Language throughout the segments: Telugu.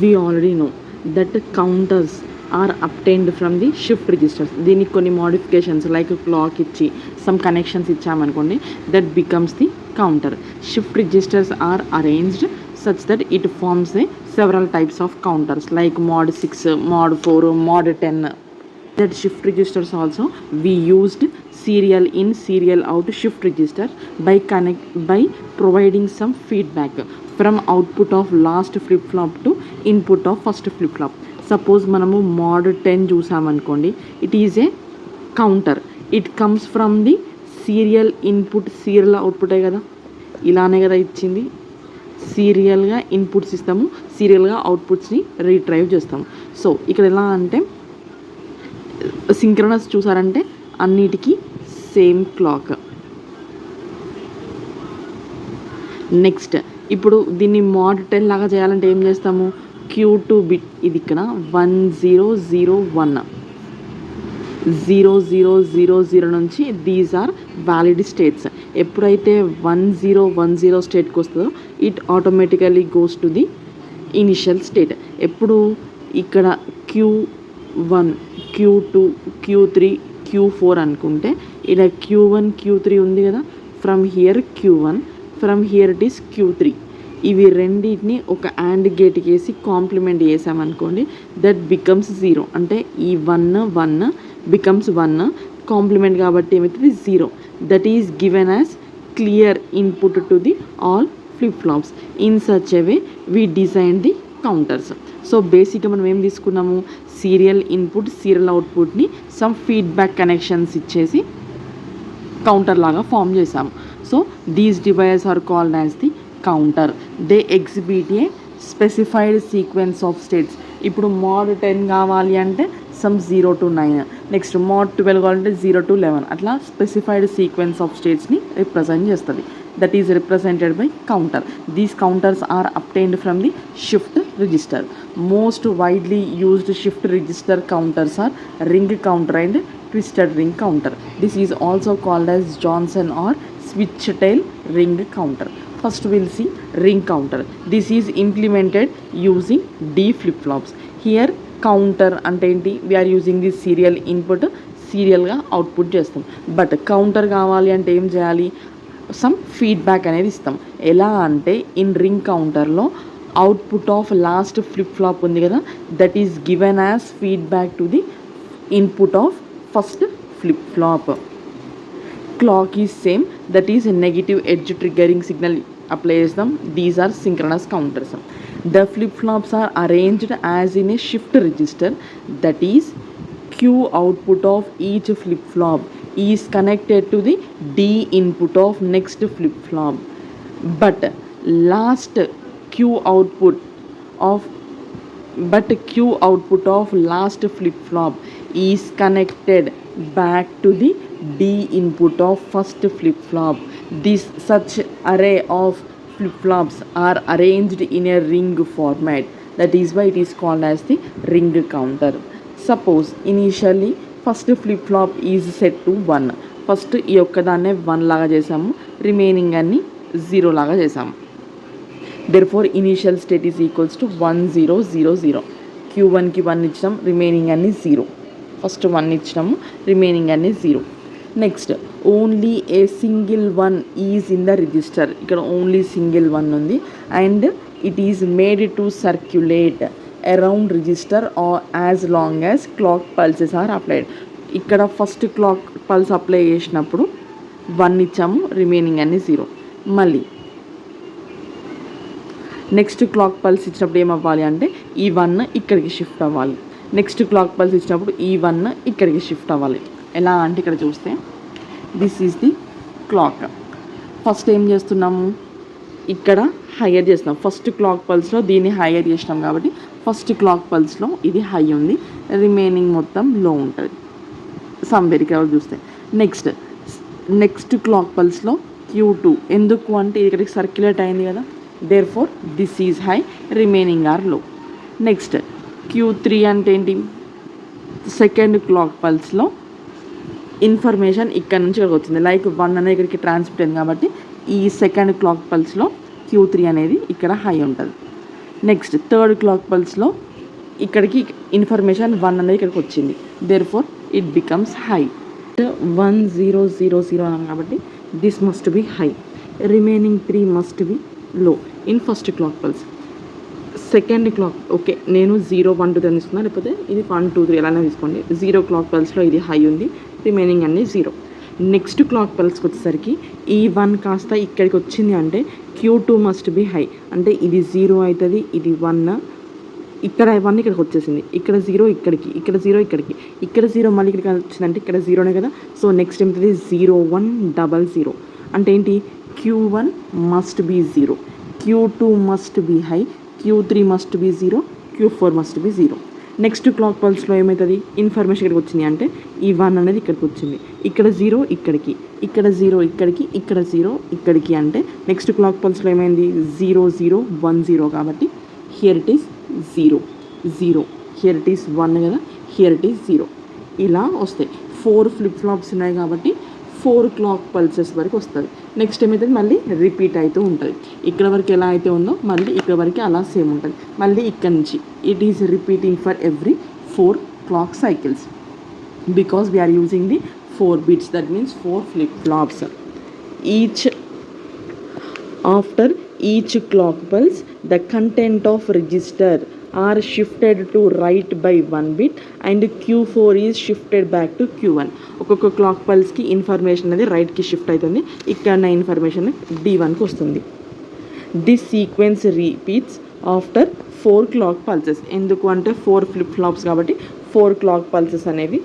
we already know that counters are obtained from the shift registers. దీనికి కొన్ని modifications like clock ఇచ్చి some connections ఇచ్చామనుకోండి, that becomes the counter. Shift registers are arranged such that it forms a several types of counters like mod 6, mod 4, mod 10. That shift registers also we used serial in serial out shift register by providing some feedback from output of last flip flop to input of first flip flop. Suppose మనము mod 10 చూసామనుకోండి, it is a counter. It comes from the serial input serial output కదా, ఇలానే కదా ఇచ్చింది. సీరియల్గా ఇన్పుట్స్ ఇస్తాము, సీరియల్గా అవుట్పుట్స్ని రీట్రైవ్ చేస్తాము. సో ఇక్కడ ఎలా అంటే సింక్రనస్ చూసారంటే అన్నిటికీ సేమ్ క్లాక్. నెక్స్ట్ ఇప్పుడు దీన్ని mod 10 లాగా చేయాలంటే ఏం చేస్తాము, Q2 బిట్ ఇది ఇక్కడ 1001 0000 నుంచి దీస్ ఆర్ వ్యాలిడ్ స్టేట్స్. ఎప్పుడైతే 1010 స్టేట్కి వస్తుందో it automatically goes to the initial state. ఎప్పుడు ఇక్కడ Q1 Q2 Q3 Q4 అనుకుంటే ఇక్కడ Q1 Q3 ఉంది కదా, from here Q1, from here it is Q3. ఇవి రెండింటిని ఒక AND గేట్కి వేసి కాంప్లిమెంట్ చేసామనుకోండి, దట్ బికమ్స్ 0. అంటే ఈ 1 బికమ్స్ 1 కాంప్లిమెంట్ కాబట్టి ఏమవుతుంది 0. That is given as clear input to the all flip flops. In such a way we design the counters. So బేసిక్గా మనం ఏం తీసుకున్నాము, సీరియల్ ఇన్పుట్ సీరియల్ అవుట్పుట్ని సమ్ ఫీడ్బ్యాక్ కనెక్షన్స్ ఇచ్చేసి కౌంటర్ లాగా ఫామ్ చేసాము. So these devices are called as the counter. They exhibit a specified sequence of states. ఇప్పుడు mod 10 కావాలి అంటే సమ్ 0 to 9, నెక్స్ట్ mod 12 కావాలంటే 0 to 11, అట్లా స్పెసిఫైడ్ సీక్వెన్స్ ఆఫ్ స్టేట్స్ని రిప్రజెంట్ చేస్తుంది. That is represented by counter. These counters are obtained from the shift register. Most widely used shift register counters are ring counter and twisted ring counter. This is also called as Johnson or switch tail ring counter. First we'll see ring counter. This is implemented using D flip flops. Here counter అంటే ఏంటి, we are using the serial input, సీరియల్గా అవుట్పుట్ చేస్తాం. బట్ కౌంటర్ కావాలి అంటే ఏం చేయాలి, సమ్ ఫీడ్బ్యాక్ అనేది ఇస్తాం. ఎలా అంటే ఇన్ రింగ్ కౌంటర్లో output of last flip flop ఉంది కదా, that is given as feedback to the input of first flip flop. Clock is same, that is negative edge triggering signal apply చేస్తాం. These are synchronous counters. The flip flops are arranged as in a shift register, that is Q output of each flip flop is connected to the D input of next flip flop, but Q output of last flip flop is connected back to the D input of first flip flop. This such array of flip flops are arranged in a ring format. That is why it is called as the ring counter. Suppose initially first flip flop is set to 1. First ఈ ఒక్కదాన్నే 1 లాగా చేసాము, రిమైనింగ్ అన్ని 0 లాగా చేసాము. therefore initial state is equals to 1000. Q1కి 1 ఇచ్చినాం, రిమైనింగ్ అన్ని 0. ఫస్ట్ 1 ఇచ్చినాము, రిమైనింగ్ అన్ని 0. Next only a single 1 is in the register. ఇక్కడ ఓన్లీ సింగిల్ 1 ఉంది and it is made to circulate around register or as long as clock pulses are applied. ఇక్కడ ఫస్ట్ క్లాక్ పల్స్ అప్లై చేసినప్పుడు 1 ఇచ్చాము, రిమైనింగ్ అన్ని 0. మళ్ళీ నెక్స్ట్ క్లాక్ పల్స్ ఇచ్చినప్పుడు ఏమవ్వాలి అంటే ఈ 1 ఇక్కడికి షిఫ్ట్ అవ్వాలి. నెక్స్ట్ క్లాక్ పల్స్ ఇచ్చినప్పుడు ఈ 1 ఇక్కడికి షిఫ్ట్ అవ్వాలి. ఎలా అంటే ఇక్కడ చూస్తే this is the clock. First ఏం చేస్తున్నాము, ఇక్కడ హైయర్ చేస్తున్నాం. ఫస్ట్ క్లాక్ పల్స్లో దీన్ని హైయర్ చేసినాం కాబట్టి ఫస్ట్ క్లాక్ పల్స్లో ఇది హై ఉంది, రిమైనింగ్ మొత్తం లో ఉంటుంది. సంబేర్ ఇక్కడ చూస్తే నెక్స్ట్ క్లాక్ పల్స్లో Q2 ఎందుకు అంటే ఇక్కడికి సర్క్యులేట్ అయింది కదా, therefore this is high, remaining are low. Next Q3 అంటే ఏంటి, సెకండ్ క్లాక్ పల్స్లో ఇన్ఫర్మేషన్ ఇక్కడ నుంచి ఇక్కడికి వచ్చింది, లైక్ 1 అనేది ఇక్కడికి ట్రాన్స్మిట్ అయింది కాబట్టి ఈ సెకండ్ క్లాక్ పల్స్లో Q3 అనేది ఇక్కడ హై ఉంటుంది. నెక్స్ట్ థర్డ్ క్లాక్ పల్స్లో ఇక్కడికి ఇన్ఫర్మేషన్ 1 అనేది ఇక్కడికి వచ్చింది, therefore it becomes high. 1000 అన్నాం కాబట్టి this must be high, remaining 3 must be low in first clock pulse. Second clock okay, నేను 0 1 2 3 తీసుకున్నాను, లేకపోతే ఇది 1 2 3 ఎలానే తీసుకోండి. 0 క్లాక్ పల్స్లో ఇది హై ఉంది, రిమైనింగ్ అన్నీ 0. నెక్స్ట్ క్లాక్ పల్స్కి వచ్చేసరికి ఈ 1 కాస్త ఇక్కడికి వచ్చింది అంటే Q2 మస్ట్ బి హై, అంటే ఇది 0 అవుతుంది, ఇది 1, ఇక్కడ 1 ఇక్కడికి వచ్చేసింది, ఇక్కడ 0 ఇక్కడికి, ఇక్కడ 0 ఇక్కడికి, ఇక్కడ 0 మళ్ళీ ఇక్కడికి వచ్చిందంటే ఇక్కడ 0నే కదా. సో నెక్స్ట్ ఏమిటది 0 1 00, అంటే ఏంటి Q1 must be 0, Q2 must be high, Q3 must be 0, Q4 must be 0. Next clock పల్స్లో ఏమవుతుంది, ఇన్ఫర్మేషన్ ఇక్కడికి వచ్చింది అంటే ఈ 1 అనేది ఇక్కడికి వచ్చింది, ఇక్కడ 0 ఇక్కడికి, ఇక్కడ 0 ఇక్కడికి, ఇక్కడ 0 ఇక్కడికి, అంటే నెక్స్ట్ క్లాక్ పల్స్లో ఏమైంది 0 0 1 0, కాబట్టి here it is 0 0, here it is 1 కదా, హియర్ ఇట్ ఈస్ 0. ఇలా వస్తాయి. 4 ఫ్లిప్ ఫ్లాప్స్ ఉన్నాయి కాబట్టి 4 క్లాక్ పల్సెస్ వరకు వస్తుంది. నెక్స్ట్ ఏమవుతుంది, మళ్ళీ రిపీట్ అవుతూ ఉంటుంది. ఇక్కడ వరకు ఎలా అయితే ఉందో మళ్ళీ ఇక్కడ వరకు అలా సేమ్ ఉంటుంది. మళ్ళీ ఇక్కడ నుంచి it is repeating for every 4 clock cycles, because we are using the 4 bits, that means 4 flip flops. After each clock pulse, the content of register are shifted to right by 1 bit and Q4 is shifted back to Q1. ఒక్కొక్క క్లాక్ పల్స్కి ఇన్ఫర్మేషన్ అనేది రైట్కి షిఫ్ట్ అవుతుంది, ఇక్కడ ఇన్ఫర్మేషన్ D1కి వస్తుంది. This sequence repeats after 4 clock pulses. ఎందుకు అంటే 4 ఫ్లిప్ ఫ్లాప్స్ కాబట్టి 4 క్లాక్ పల్సెస్ అనేవి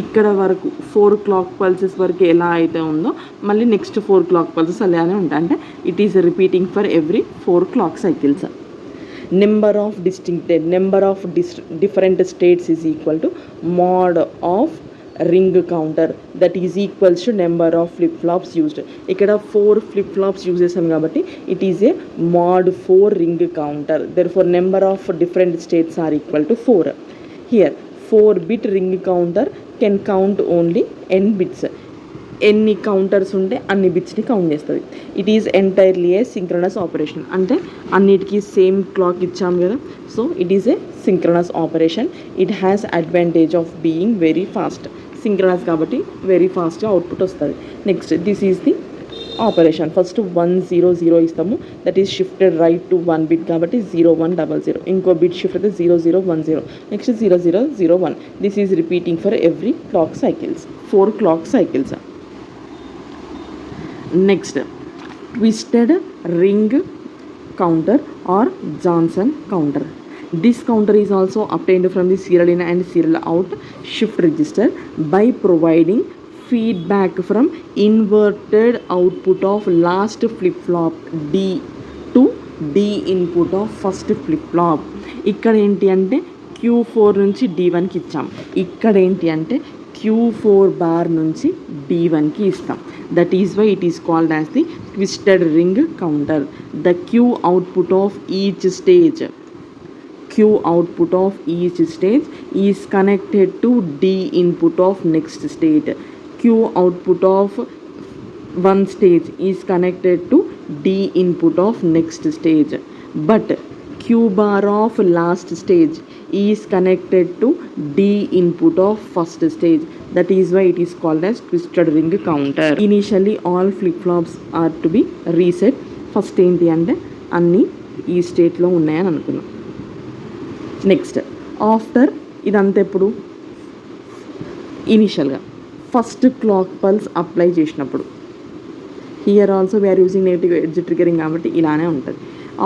ఇక్కడ వరకు 4 క్లాక్ పల్సెస్ వరకు ఎలా అయితే ఉందో మళ్ళీ నెక్స్ట్ 4 క్లాక్ పల్సెస్ అలానే ఉంటాయి, అంటే it is repeating for every 4 clock cycles. Number of different states is equal to mod of ring counter, that is equals to number of flip flops used. ఇక్కడ 4 ఫ్లిప్ ఫ్లాప్స్ యూజ్ చేసాం కాబట్టి it is a mod 4 ring counter, therefore number of different states are equal to 4. Here 4-bit ring counter can count only n bits. ఎన్ని కౌంటర్స్ ఉంటే అన్ని బిట్స్ని కౌంట్ చేస్తుంది. It is entirely A synchronous operation, అంటే అన్నిటికీ సేమ్ క్లాక్ ఇచ్చాం కదా, so it is A synchronous operation. It has advantage of being very fast. Synchronous కాబట్టి వెరీ ఫాస్ట్గా అవుట్పుట్ వస్తుంది. Next this is the operation. First 100 ఇస్తాము, that is shifted right to 1 bit కాబట్టి 0100. ఇంకో బిట్ షిఫ్ట్ అయితే 0010, next 0001. This is repeating for every clock cycles, 4 clock cycles. Next twisted ring counter are Johnson counter. This counter is also obtained from the serial in and serial out shift register by providing feedback from inverted output of last flip flop D to D input of first flip flop. ఇక్కడ ఏంటి అంటే Q4 నుంచి D1కి ఇచ్చాం, ఇక్కడ ఏంటి అంటే Q4 బార్ నుంచి D1కి ఇస్తాం. That is why it is called as the twisted ring counter. The Q output of each stage is connected to D input of next state. Q output of one stage is connected to D input of next stage, but Q bar of last stage is connected to D input of first stage. That is why it is called as twisted ring counter. Initially all flip flops are to be reset. First ఏంటి అంటే అన్నీ ఈ స్టేట్లో ఉన్నాయని అనుకున్నాం. నెక్స్ట్ ఆఫ్టర్ ఇదంతా ఎప్పుడు ఇనిషియల్గా ఫస్ట్ క్లాక్ పల్స్ అప్లై చేసినప్పుడు, here also we are using negative edge triggering కాబట్టి ఇలానే ఉంటుంది.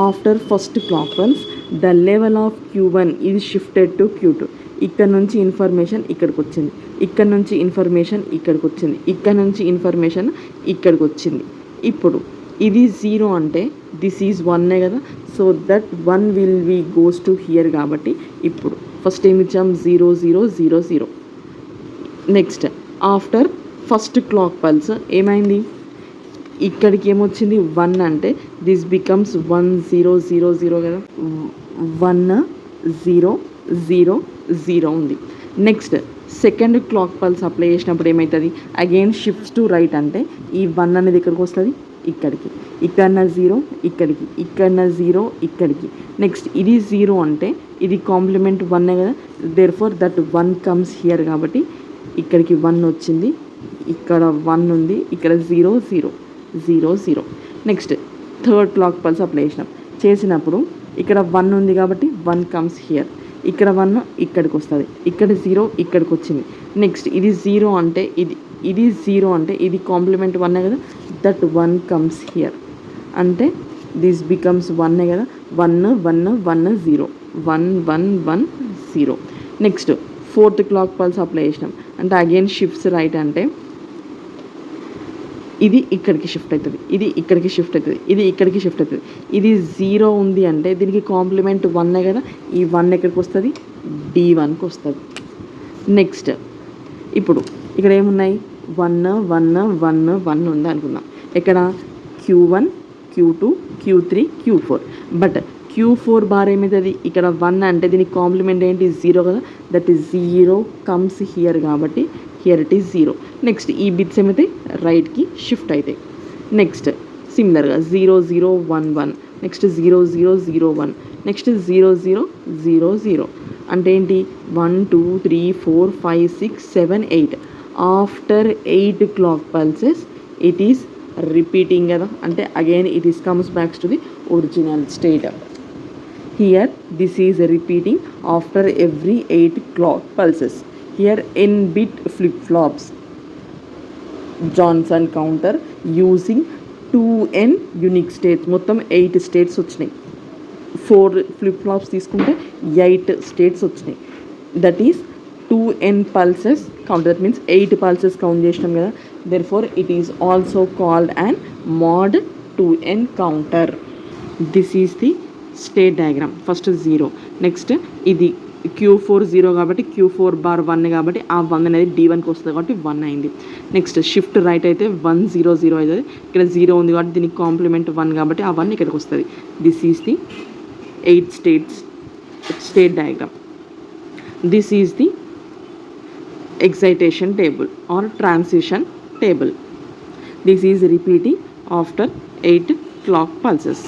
After first clock pulse the level of Q1 is shifted to Q2. ఇక్కడ నుంచి ఇన్ఫర్మేషన్ ఇక్కడికి వచ్చింది, ఇక్కడ నుంచి ఇన్ఫర్మేషన్ ఇక్కడికి వచ్చింది, ఇక్కడ నుంచి ఇన్ఫర్మేషన్ ఇక్కడికి వచ్చింది. ఇప్పుడు ఇది 0 అంటే దిస్ ఈజ్ 1 కదా, so that 1 will be goes to hear కాబట్టి ఇప్పుడు ఫస్ట్ ఏమి ఇచ్చాం 0000. Next after first clock pulse ఏమైంది, ఇక్కడికి ఏమొచ్చింది 1 అంటే దిస్ బికమ్స్ 1000 కదా, 1000 ఉంది. Next second clock pulse apply చేసినప్పుడు ఏమవుతుంది, అగైన్ షిఫ్ట్స్ టు రైట్ అంటే ఈ 1 అనేది ఇక్కడికి వస్తుంది, ఇక్కడికి, ఇక్కడ జీరో ఇక్కడికి, ఇక్కడ జీరో ఇక్కడికి. నెక్స్ట్ ఇది జీరో అంటే ఇది కాంప్లిమెంట్ వన్నే కదా, therefore that one comes here కాబట్టి ఇక్కడికి వన్ వచ్చింది, ఇక్కడ వన్ ఉంది, ఇక్కడ zero zero zero zero. Next third clock pulse apply చేసినప్పుడు ఇక్కడ వన్ ఉంది కాబట్టి వన్ కమ్స్ హియర్, ఇక్కడ వన్ ఇక్కడికి వస్తుంది, ఇక్కడ జీరో ఇక్కడికి వచ్చింది. నెక్స్ట్ ఇది జీరో అంటే ఇది జీరో అంటే ఇది కాంప్లిమెంట్ వన్నే కదా, దట్ వన్ కమ్స్ హియర్ అంటే దిస్ బికమ్స్ వన్నే కదా, one one one zero, one one one zero. Next fourth clock pulse apply చేసినాం అంటే అగైన్ షిఫ్ట్స్ రైట్ అంటే ఇది ఇక్కడికి షిఫ్ట్ అవుతుంది, ఇది ఇక్కడికి షిఫ్ట్ అవుతుంది, ఇది ఇక్కడికి షిఫ్ట్ అవుతుంది. ఇది జీరో ఉంది అంటే దీనికి కాంప్లిమెంట్ వన్నే కదా, ఈ వన్ ఎక్కడికి వస్తుంది, D1కి వస్తుంది. నెక్స్ట్ ఇప్పుడు ఇక్కడ ఏమున్నాయి, వన్ వన్ వన్ వన్ ఉంది అనుకుందాం. ఇక్కడ Q1 Q2 Q3 Q4. But Q4 bar ఏమవుతుంది, ఇక్కడ వన్ అంటే దీనికి కాంప్లిమెంట్ ఏంటి, జీరో కదా, that is zero comes here కాబట్టి here it is zero. Next ఈ బిట్స్ ఏమవుతాయి, రైట్కి షిఫ్ట్ అవుతాయి. నెక్స్ట్ సిమిలర్గా 0 0 1 1, నెక్స్ట్ 0 0 0 1, నెక్స్ట్ 0 0 0 0 అంటే ఏంటి, 1 2 3 4 5 6 7 8. After 8 clock pulses it is repeating కదా, అంటే again it is comes backs to the original state. Here this is repeating after every 8 clock pulses. Here n bit flip-flops Johnson counter using 2n unique states. మొత్తం 8 states వచ్చినాయి. 4 flip-flops తీసుకుంటే 8 states వచ్చినాయి. That is 2n pulses counter. That means 8 pulses count చేసినాం కదా, therefore it is also called an mod 2n counter. This is the state diagram. First zero, next ఇది Q4 జీరో కాబట్టి Q4 బార్ వన్ కాబట్టి ఆ వన్ అనేది D1కి వస్తుంది కాబట్టి వన్ అయింది. నెక్స్ట్ షిఫ్ట్ రైట్ అయితే 1 0 0 అవుతుంది, ఇక్కడ జీరో ఉంది కాబట్టి దీనికి కాంప్లిమెంట్ వన్ కాబట్టి ఆ వన్ ఇక్కడికి వస్తుంది. This is the 8 state diagram. This is the excitation table or transition table. This is repeating after 8 clock pulses.